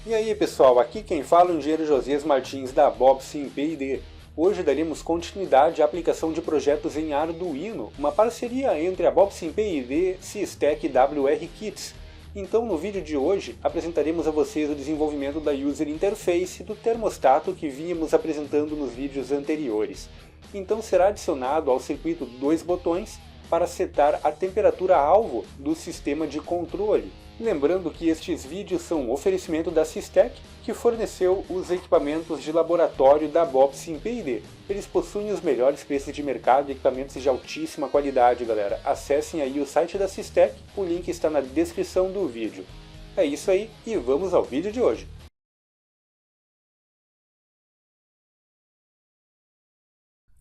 E aí pessoal, aqui quem fala é o engenheiro Josias Martins da Bobsim P&D. Hoje daremos continuidade à aplicação de projetos em Arduino, uma parceria entre a Bobsim P&D, SysTech e WR-Kits. Então no vídeo de hoje apresentaremos a vocês o desenvolvimento da User Interface do termostato que vínhamos apresentando nos vídeos anteriores. Então será adicionado ao circuito dois botões para setar a temperatura-alvo do sistema de controle. Lembrando que estes vídeos são um oferecimento da SysTech, que forneceu os equipamentos de laboratório da Bobsim P&D. Eles possuem os melhores preços de mercado e equipamentos de altíssima qualidade, galera. Acessem aí o site da SysTech, o link está na descrição do vídeo. É isso aí e vamos ao vídeo de hoje.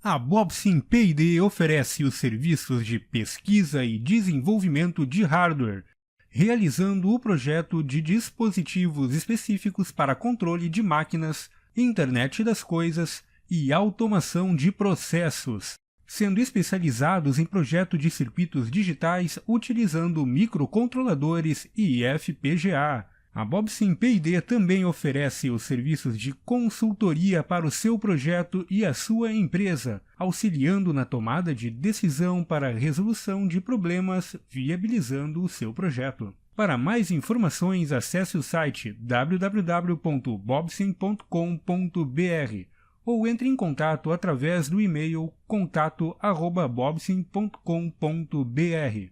A Bobsim P&D oferece os serviços de pesquisa e desenvolvimento de hardware, realizando o projeto de dispositivos específicos para controle de máquinas, internet das coisas e automação de processos, sendo especializados em projeto de circuitos digitais utilizando microcontroladores e FPGA. A Bobsim P&D também oferece os serviços de consultoria para o seu projeto e a sua empresa, auxiliando na tomada de decisão para a resolução de problemas, viabilizando o seu projeto. Para mais informações, acesse o site www.bobsim.com.br ou entre em contato através do e-mail contato@bobsim.com.br.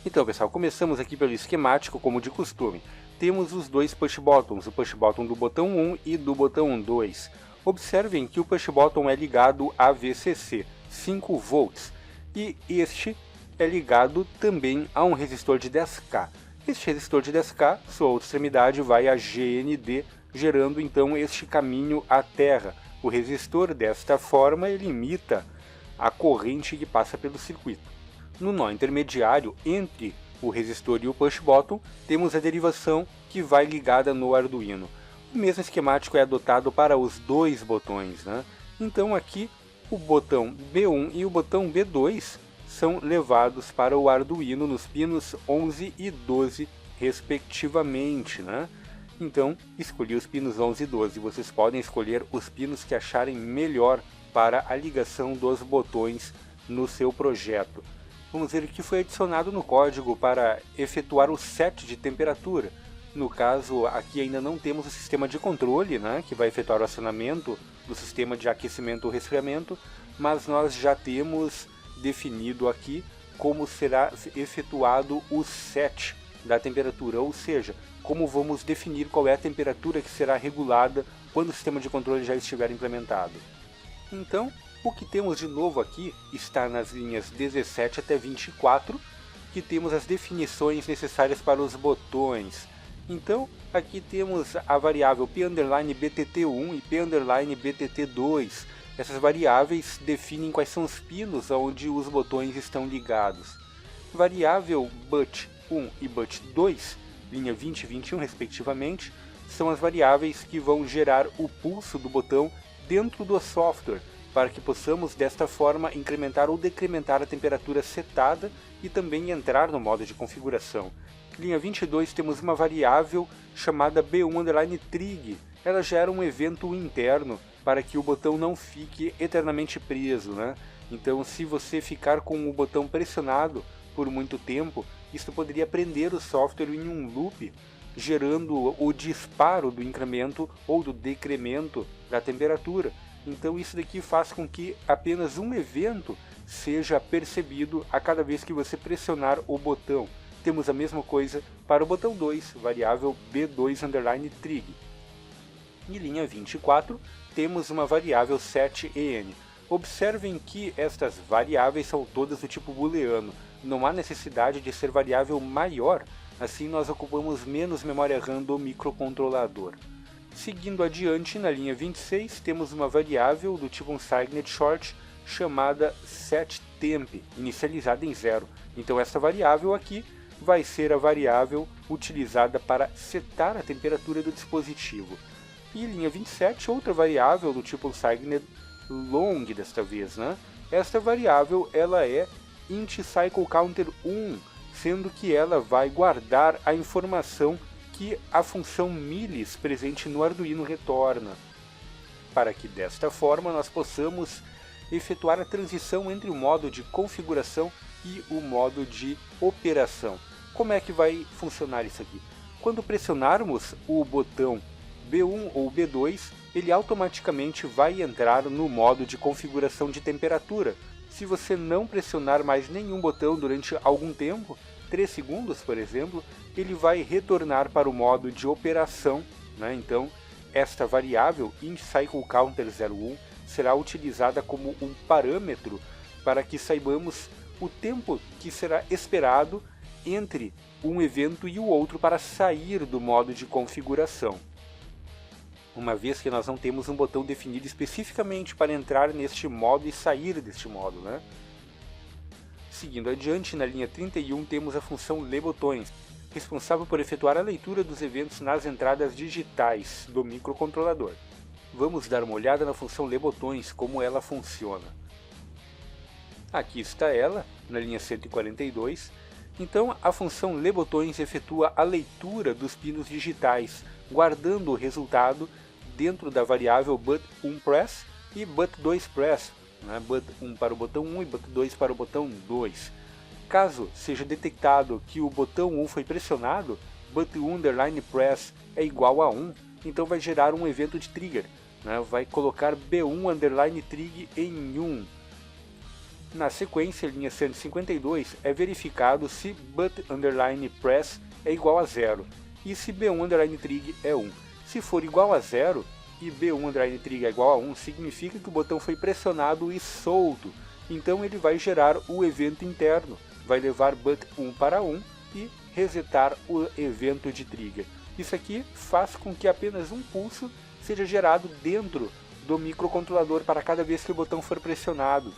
Então pessoal, começamos aqui pelo esquemático como de costume. Temos os dois push buttons, o push button do botão 1 e do botão 2. Observem que o push button é ligado a VCC, 5 volts, e este é ligado também a um resistor de 10K. Este resistor de 10K, sua outra extremidade vai a GND, gerando então este caminho à terra. O resistor desta forma ele imita a corrente que passa pelo circuito. No nó intermediário entre o resistor e o push button, temos a derivação que vai ligada no Arduino. O mesmo esquemático é adotado para os dois botões, né? Então aqui o botão B1 e o botão B2 são levados para o Arduino nos pinos 11 e 12 respectivamente, né? Então escolhi os pinos 11 e 12, vocês podem escolher os pinos que acharem melhor para a ligação dos botões no seu projeto. Vamos ver o que foi adicionado no código para efetuar o set de temperatura. No caso, aqui ainda não temos o sistema de controle, né, que vai efetuar o acionamento do sistema de aquecimento ou resfriamento, mas nós já temos definido aqui como será efetuado o set da temperatura, ou seja, como vamos definir qual é a temperatura que será regulada quando o sistema de controle já estiver implementado. Então, o que temos de novo aqui está nas linhas 17 até 24, que temos as definições necessárias para os botões. Então, aqui temos a variável P_BTT1 e P_BTT2. Essas variáveis definem quais são os pinos onde os botões estão ligados. Variável BUT1 e BUT2, linha 20 e 21 respectivamente, são as variáveis que vão gerar o pulso do botão dentro do software, para que possamos desta forma incrementar ou decrementar a temperatura setada e também entrar no modo de configuração. Linha 22 temos uma variável chamada B1_trig. Ela gera um evento interno para que o botão não fique eternamente preso, né? Então se você ficar com o botão pressionado por muito tempo, isso poderia prender o software em um loop, gerando o disparo do incremento ou do decremento da temperatura. Então isso daqui faz com que apenas um evento seja percebido a cada vez que você pressionar o botão. Temos a mesma coisa para o botão 2, variável B2_trig. Em linha 24, temos uma variável setEn. Observem que estas variáveis são todas do tipo booleano. Não há necessidade de ser variável maior, assim nós ocupamos menos memória RAM do microcontrolador. Seguindo adiante, na linha 26, temos uma variável do tipo unsigned short chamada setTemp, inicializada em 0. Então essa variável aqui vai ser a variável utilizada para setar a temperatura do dispositivo. E linha 27, outra variável do tipo unsigned long desta vez, né? Esta variável ela é int_cycle_counter 1, sendo que ela vai guardar a informação que a função milis presente no Arduino retorna, para que desta forma nós possamos efetuar a transição entre o modo de configuração e o modo de operação. Como é que vai funcionar isso aqui? Quando pressionarmos o botão B1 ou B2, ele automaticamente vai entrar no modo de configuração de temperatura. Se você não pressionar mais nenhum botão durante algum tempo, 3 segundos por exemplo, ele vai retornar para o modo de operação, né? Então, esta variável IntCycleCounter01 será utilizada como um parâmetro para que saibamos o tempo que será esperado entre um evento e o outro para sair do modo de configuração. Uma vez que nós não temos um botão definido especificamente para entrar neste modo e sair deste modo, né? Seguindo adiante, na linha 31 temos a função LeBotões, responsável por efetuar a leitura dos eventos nas entradas digitais do microcontrolador. Vamos dar uma olhada na função LeBotões, como ela funciona. Aqui está ela, na linha 142. Então, a função LeBotões efetua a leitura dos pinos digitais, guardando o resultado dentro da variável but1press e but2press, né? But1 para o botão 1 e but2 para o botão 2. Caso seja detectado que o botão 1 foi pressionado, but1_press é igual a 1, então vai gerar um evento de trigger, né? Vai colocar b1_trig em 1. Na sequência, linha 152, é verificado se but_press é igual a 0 e se b1_trig é 1. Se for igual a 0 e b1_trig é igual a 1, significa que o botão foi pressionado e solto, então ele vai gerar o evento interno, vai levar but1 para 1 e resetar o evento de trigger. Isso aqui faz com que apenas um pulso seja gerado dentro do microcontrolador para cada vez que o botão for pressionado.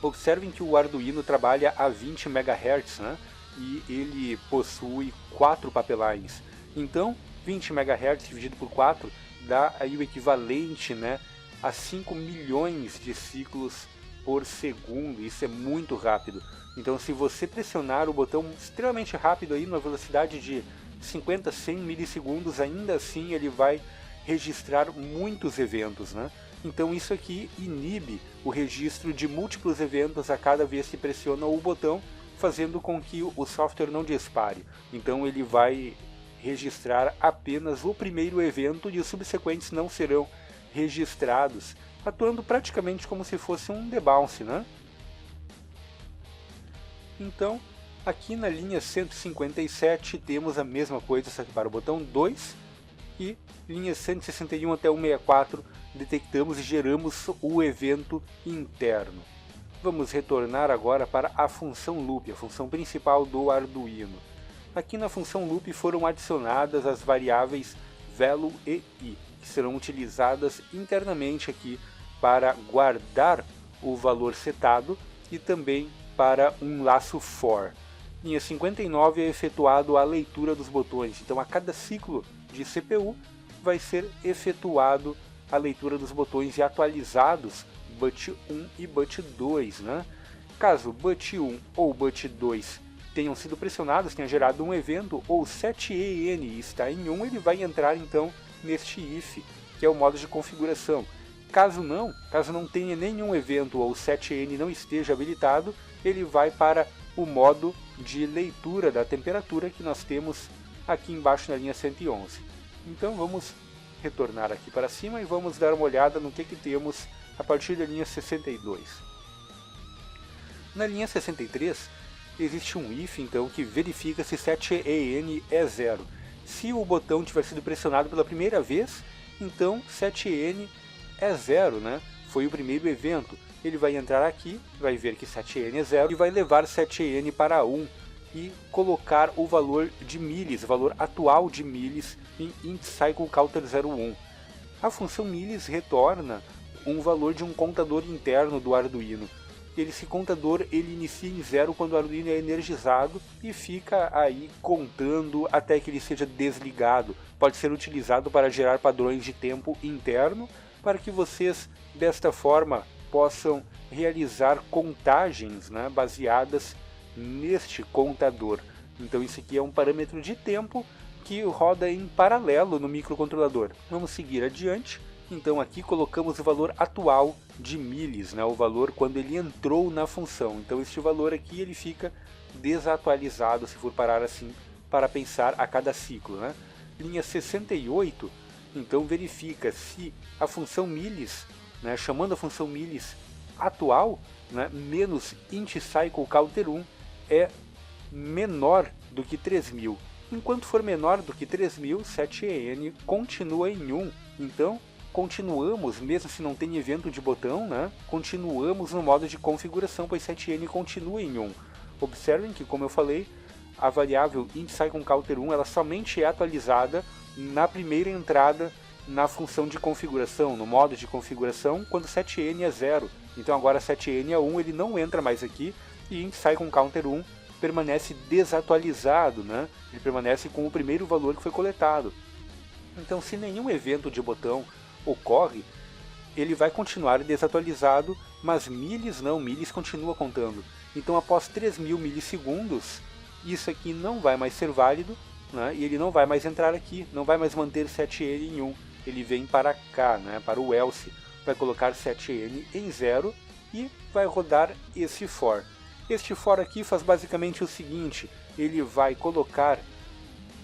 Observem que o Arduino trabalha a 20 MHz, né? E ele possui 4 pipelines. Então, 20 MHz dividido por 4 dá aí o equivalente, né, a 5 milhões de ciclos por segundo. Isso é muito rápido. Então, se você pressionar o botão extremamente rápido aí, numa velocidade de 50, 100 milissegundos, ainda assim ele vai registrar muitos eventos, né? Então isso aqui inibe o registro de múltiplos eventos a cada vez que pressiona o botão, fazendo com que o software não dispare. Então ele vai registrar apenas o primeiro evento e os subsequentes não serão registrados, atuando praticamente como se fosse um debounce, né? Então, aqui na linha 157 temos a mesma coisa, só que para o botão 2, e linhas 161 até 164 detectamos e geramos o evento interno. Vamos retornar agora para a função loop, a função principal do Arduino. Aqui na função loop foram adicionadas as variáveis value e i, que serão utilizadas internamente aqui para guardar o valor setado e também para um laço for. Linha 59 é efetuado a leitura dos botões, então a cada ciclo de CPU vai ser efetuado a leitura dos botões e atualizados but1 e but2, né? Caso but1 ou but2 tenham sido pressionados, tenha gerado um evento, ou 7EN está em 1, ele vai entrar então neste if, que é o modo de configuração. Caso não tenha nenhum evento ou 7EN não esteja habilitado, ele vai para o modo de leitura da temperatura que nós temos aqui embaixo na linha 111. Então vamos retornar aqui para cima e vamos dar uma olhada no que temos a partir da linha 62. Na linha 63 existe um if então que verifica se 7EN é 0. Se o botão tiver sido pressionado pela primeira vez, então 7EN é 0, né? Foi o primeiro evento. Ele vai entrar aqui, vai ver que 7EN é 0 e vai levar 7EN para 1 e colocar o valor de milis, o valor atual de milis em IntCycleCounter01. A função milis retorna um valor de um contador interno do Arduino. Esse contador ele inicia em 0 quando o Arduino é energizado e fica aí contando até que ele seja desligado. Pode ser utilizado para gerar padrões de tempo interno, para que vocês desta forma possam realizar contagens, né, baseadas neste contador. Então isso aqui é um parâmetro de tempo que roda em paralelo no microcontrolador. Vamos seguir adiante. Então aqui colocamos o valor atual de milis, né, o valor quando ele entrou na função. Então este valor aqui ele fica desatualizado, se for parar assim para pensar a cada ciclo, né? Linha 68, então verifica se a função milis, né, chamando a função milis atual, né, menos int cycle counter 1 é menor do que 3000. Enquanto for menor do que 3000, 7en continua em 1. Então continuamos, mesmo se não tem evento de botão, né, continuamos no modo de configuração, pois 7n continua em 1. Observem que, como eu falei, a variável int_cycleCounter1 ela somente é atualizada na primeira entrada na função de configuração, no modo de configuração, quando 7n é 0. Então agora 7n é 1, ele não entra mais aqui, e int_cycleCounter1 permanece desatualizado, né? Ele permanece com o primeiro valor que foi coletado. Então, se nenhum evento de botão ocorre, ele vai continuar desatualizado, mas milis não, milis continua contando. Então após 3000 milissegundos, isso aqui não vai mais ser válido, né, e ele não vai mais entrar aqui, não vai mais manter 7n em 1, ele vem para cá, né, para o else, vai colocar 7n em 0 e vai rodar esse for. Este for aqui faz basicamente o seguinte, ele vai colocar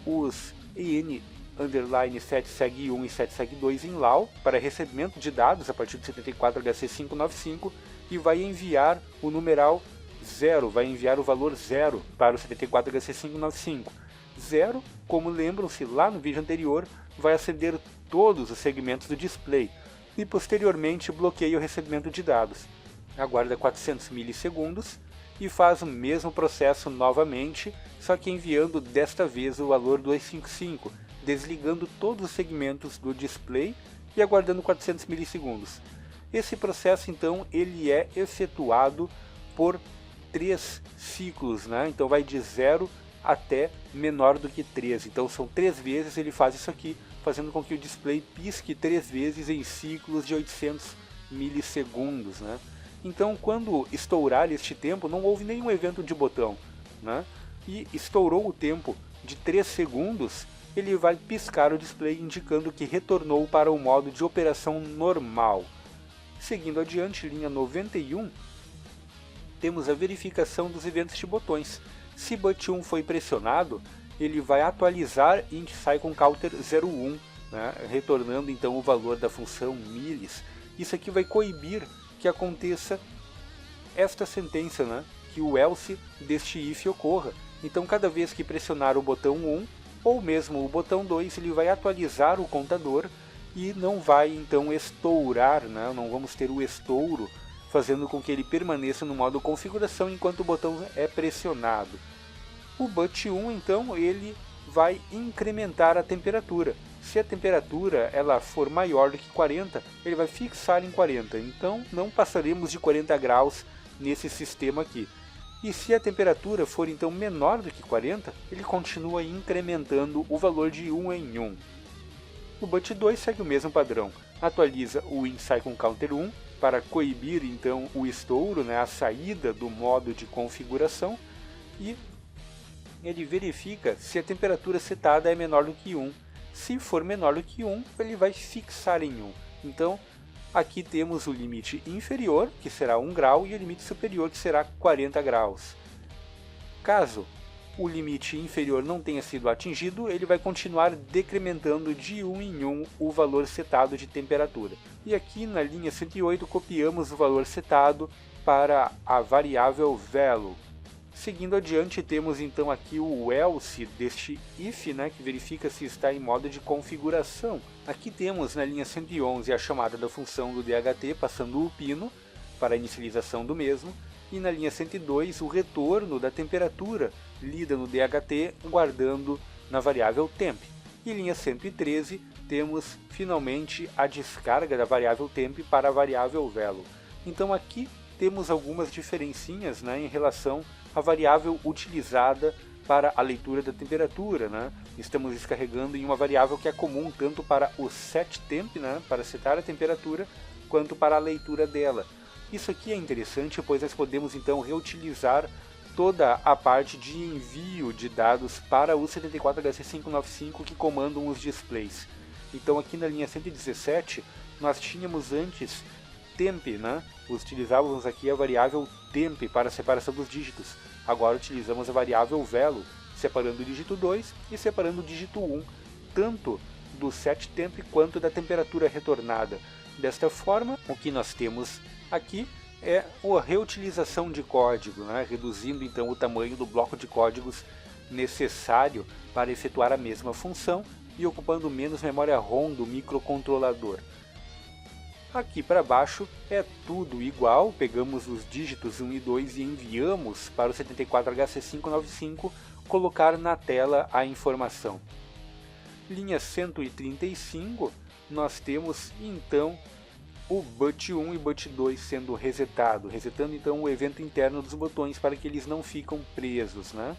os en_7seg1 e 7seg2 em LAW para recebimento de dados a partir do 74HC595 e vai enviar o numeral 0, vai enviar o valor 0 para o 74HC595. 0, como lembram-se lá no vídeo anterior, vai acender todos os segmentos do display e posteriormente bloqueia o recebimento de dados. Aguarda 400 milissegundos e faz o mesmo processo novamente, só que enviando desta vez o valor 255, desligando todos os segmentos do display e aguardando 400 milissegundos. Esse processo então ele é efetuado por 3 ciclos, né? Então vai de 0 até menor do que 3, então são 3 vezes ele faz isso aqui, fazendo com que o display pisque 3 vezes em ciclos de 800 milissegundos, né? Então quando estourar este tempo não houve nenhum evento de botão, né? E estourou o tempo de 3 segundos, ele vai piscar o display indicando que retornou para o modo de operação normal. Seguindo adiante, linha 91, temos a verificação dos eventos de botões. Se but1 foi pressionado, ele vai atualizar int_cycleCounter01, né, retornando então o valor da função milis. Isso aqui vai coibir que aconteça esta sentença, né, que o else deste if ocorra. Então cada vez que pressionar o botão 1 ou mesmo o botão 2, ele vai atualizar o contador e não vai então estourar, né, não vamos ter o estouro, fazendo com que ele permaneça no modo configuração enquanto o botão é pressionado. O but1 então ele vai incrementar a temperatura. Se a temperatura ela for maior do que 40, ele vai fixar em 40. Então não passaremos de 40 graus nesse sistema aqui. E se a temperatura for então menor do que 40, ele continua incrementando o valor de 1 em 1. O but2 segue o mesmo padrão. Atualiza o int_cycleCounter1 para coibir então o estouro, né, a saída do modo de configuração, e ele verifica se a temperatura setada é menor do que 1. Se for menor do que 1, ele vai fixar em 1. Então, aqui temos o limite inferior, que será 1 grau, e o limite superior, que será 40 graus. Caso o limite inferior não tenha sido atingido, ele vai continuar decrementando de 1 em 1 o valor setado de temperatura. E aqui na linha 108 copiamos o valor setado para a variável value. Seguindo adiante, temos então aqui o else deste if, né, que verifica se está em modo de configuração. Aqui temos na linha 111 a chamada da função do DHT passando o pino para a inicialização do mesmo, e na linha 102 o retorno da temperatura lida no DHT guardando na variável temp. E linha 113 temos finalmente a descarga da variável temp para a variável value. Então aqui temos algumas diferencinhas, né, em relação à variável utilizada para a leitura da temperatura, né? Estamos descarregando em uma variável que é comum tanto para o setTemp, né, para setar a temperatura, quanto para a leitura dela. Isso aqui é interessante, pois nós podemos então reutilizar toda a parte de envio de dados para o 74HC595 que comandam os displays. Então aqui na linha 117 nós tínhamos antes temp, né? Utilizávamos aqui a variável temp para a separação dos dígitos. Agora utilizamos a variável velo, separando o dígito 2 e separando o dígito 1, tanto do setTemp quanto da temperatura retornada. Desta forma, o que nós temos aqui é a reutilização de código, né? Reduzindo então o tamanho do bloco de códigos necessário para efetuar a mesma função e ocupando menos memória ROM do microcontrolador. Aqui para baixo é tudo igual, pegamos os dígitos 1 e 2 e enviamos para o 74HC595 colocar na tela a informação. Linha 135, nós temos então o BUT1 e BUT2 sendo resetando então o evento interno dos botões para que eles não ficam presos, né?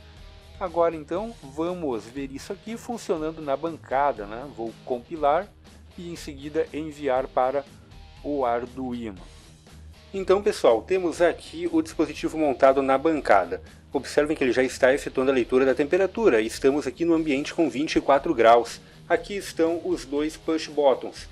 Agora então vamos ver isso aqui funcionando na bancada, né? Vou compilar e em seguida enviar para o Arduino. Então pessoal, temos aqui o dispositivo montado na bancada. Observem que ele já está efetuando a leitura da temperatura. Estamos aqui no ambiente com 24 graus. Aqui estão os dois push buttons.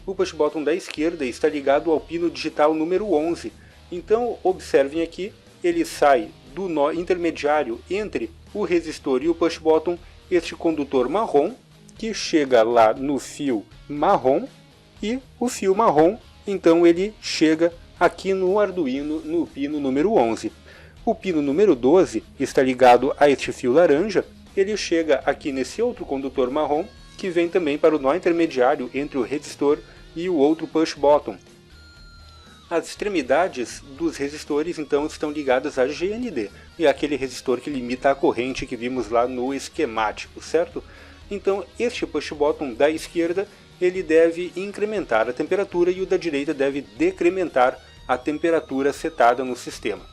O push button da esquerda está ligado ao pino digital número 11. Então observem aqui, ele sai do nó intermediário entre o resistor e o push button, este condutor marrom, que chega lá no fio marrom, e o fio marrom, então ele chega aqui no Arduino no pino número 11. O pino número 12 está ligado a este fio laranja, ele chega aqui nesse outro condutor marrom, que vem também para o nó intermediário entre o resistor e o outro push button. As extremidades dos resistores então estão ligadas a GND, e é aquele resistor que limita a corrente que vimos lá no esquemático, certo? Então este push button da esquerda ele deve incrementar a temperatura e o da direita deve decrementar a temperatura setada no sistema.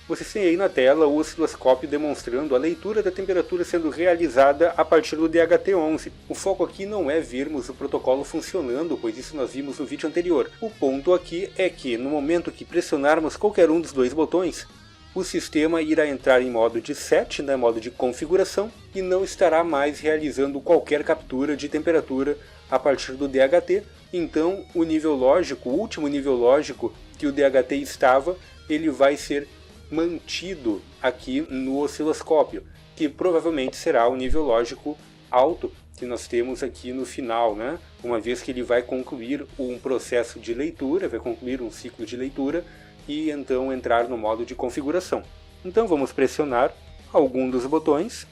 Vocês têm aí na tela o osciloscópio demonstrando a leitura da temperatura sendo realizada a partir do DHT11. O foco aqui não é vermos o protocolo funcionando, pois isso nós vimos no vídeo anterior. O ponto aqui é que no momento que pressionarmos qualquer um dos dois botões, o sistema irá entrar em modo de set, modo de configuração, e não estará mais realizando qualquer captura de temperatura a partir do DHT. Então o nível lógico, o último nível lógico que o DHT estava, ele vai ser mantido aqui no osciloscópio, que provavelmente será o nível lógico alto que nós temos aqui no final, né? Uma vez que ele vai concluir um processo de leitura, vai concluir um ciclo de leitura e então entrar no modo de configuração. Então vamos pressionar algum dos botões.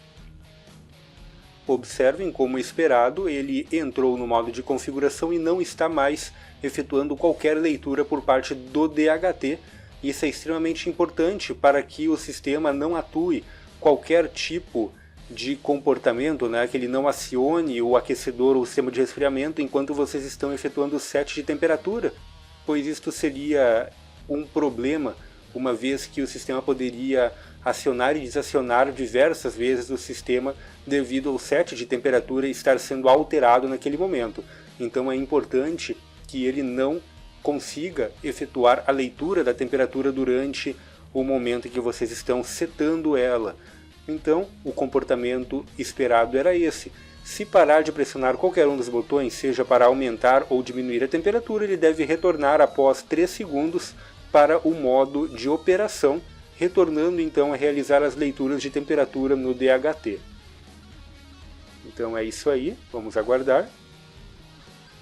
Observem como esperado, ele entrou no modo de configuração e não está mais efetuando qualquer leitura por parte do DHT. Isso é extremamente importante para que o sistema não atue qualquer tipo de comportamento, né, que ele não acione o aquecedor ou o sistema de resfriamento enquanto vocês estão efetuando o set de temperatura, pois isto seria um problema, uma vez que o sistema poderia acionar e desacionar diversas vezes o sistema devido ao set de temperatura estar sendo alterado naquele momento. Então é importante que ele não consiga efetuar a leitura da temperatura durante o momento em que vocês estão setando ela. Então o comportamento esperado era esse. Se parar de pressionar qualquer um dos botões, seja para aumentar ou diminuir a temperatura, ele deve retornar após 3 segundos para o modo de operação, retornando então a realizar as leituras de temperatura no DHT. Então é isso aí, vamos aguardar.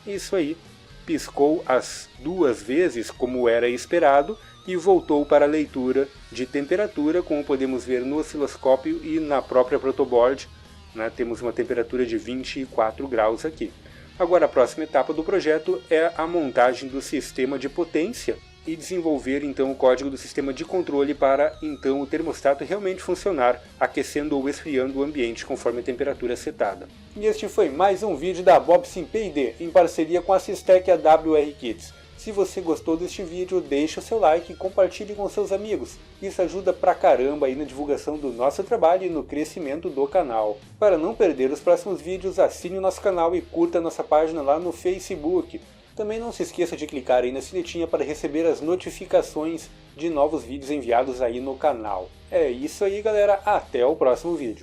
Isso aí, piscou as 2 vezes como era esperado e voltou para a leitura de temperatura, como podemos ver no osciloscópio e na própria protoboard, né, temos uma temperatura de 24 graus aqui. Agora a próxima etapa do projeto é a montagem do sistema de potência e desenvolver então o código do sistema de controle para então o termostato realmente funcionar, aquecendo ou esfriando o ambiente conforme a temperatura setada. E este foi mais um vídeo da Bobsim P&D, em parceria com a Systec e a WR Kids. Se você gostou deste vídeo, deixe o seu like e compartilhe com seus amigos. Isso ajuda pra caramba aí na divulgação do nosso trabalho e no crescimento do canal. Para não perder os próximos vídeos, assine o nosso canal e curta a nossa página lá no Facebook. Também não se esqueça de clicar aí na sinetinha para receber as notificações de novos vídeos enviados aí no canal. É isso aí, galera, até o próximo vídeo.